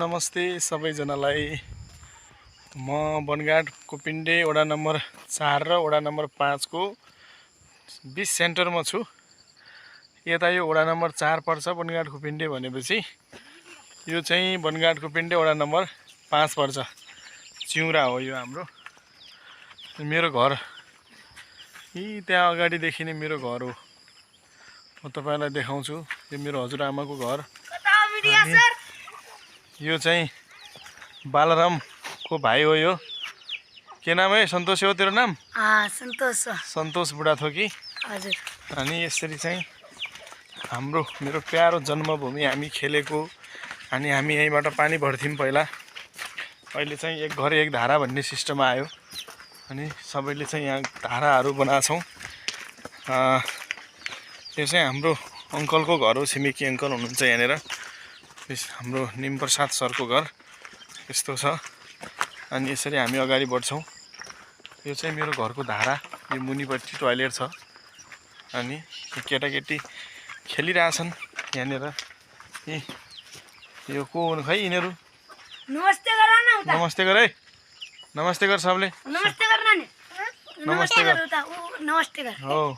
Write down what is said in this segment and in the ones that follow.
नमस्ते सबैजनालाई। म बनगाड कुपिन्डे वडा नम्बर 4 र वडा नम्बर 5 को 20 सेन्टरमा छु। यता यो वडा नम्बर 4 पर्छ बनगाड कुपिन्डे भनेपछि यो चाहिँ बनगाड कुपिन्डे वडा नम्बर 5 पर्छ। चिउरा हो यो हाम्रो। मेरो घर यी त्यहाँ अगाडि देखिने मेरो घर हो। म तपाईलाई देखाउँछु। यो मेरो हजुरआमाको घर। यो चाहिँ बालराम को भाइ हो। यो के नाम है? सन्तोष हो तेरो नाम? सन्तोष। सन्तोष बुढाथोकी। हजुर। अनि यसरी चाहिँ हाम्रो मेरो प्यारो जन्मभूमि हामी खेलेको। अनि हामी यहीँबाट पानी भर्थ्यौं पहिला। अहिले चाहिँ एक घर एक धारा भन्ने सिस्टम आयो। अनि सबैले चाहिँ यहाँ धाराहरू बनाछौं। यो चाहिँ हाम्रो अङ्कलको घर हो। छिमेकी अङ्कल हुनुहुन्छ यहाँनिर। हाम्रो निमप्रसाद सरको घर यस्तो छ। अनि यसरी हामी अगाडि बढ्छौं। यो चाहिँ मेरो घरको धारा। यो मुनिपट्टि टोयलेट छ। अनि केटाकेटी खेलिरहेछन् यहाँनिर। यो को हुन् खै यिनीहरू? नमस्ते गर न उता। नमस्ते गर है। नमस्ते गर सबले। नमस्ते गर नानी। नमस्ते गर उता नमस्ते गर। हो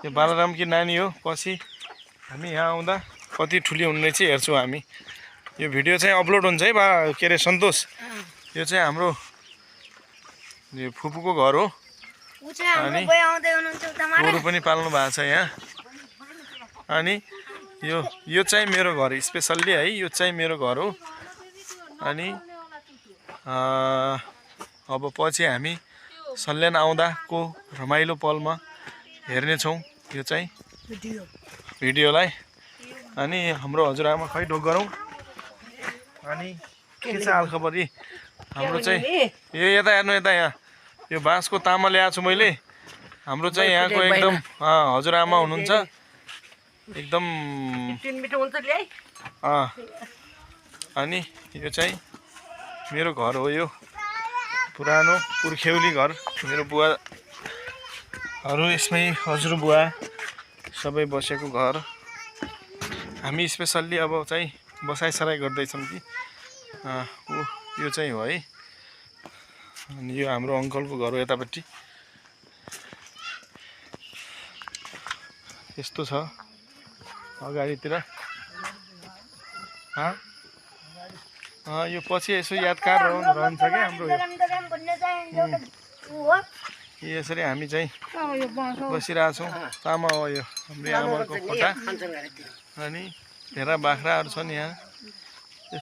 यो बालराम की नानी हो। पछि हामी यहाँ आउँदा कति ठुली हुने चाहिँ हेर्छौँ हामी। यो भिडियो चाहिँ अपलोड हुन्छ है के अरे सन्तोष। यो चाहिँ हाम्रो यो फुपूको घर हो। अनि गोरु पनि पाल्नु भएको छ यहाँ। अनि यो चाहिँ मेरो घर स्पेसल्ली है। यो चाहिँ मेरो घर हो। अनि अब पछि हामी सल्यान आउँदाको रमाइलो पलमा हेर्नेछौँ यो चाहिँ भिडियोलाई। अनि हाम्रो हजुरआमा खै ढोक गरौँ। अनि के छ हालखबरी? हाम्रो चाहिँ यो यता हेर्नु, यता यहाँ यो बाँसको तामा ल्याएको छु मैले। हाम्रो चाहिँ यहाँको एकदम हजुरआमा हुनुहुन्छ। एकदम अनि यो चाहिँ मेरो घर हो। यो पुरानो पुर्ख्यौली घर। मेरो बुवाहरू यसमै हजुरबुवा सबै बसेको घर। हामी स्पेसल्ली अब चाहिँ बसाइसराई गर्दैछौँ कि यो चाहिँ हो है। अनि यो हाम्रो अङ्कलको घर हो यतापट्टि। यस्तो छ अगाडितिर। यो पछि यसो यादगार रहन्छ क्या हाम्रो। यसरी हामी चाहिँ बसिरहेछौँ। तामा हो यो हाम्रो आमाको कोठा। अनि भेडा बाख्राहरू छन् यहाँ।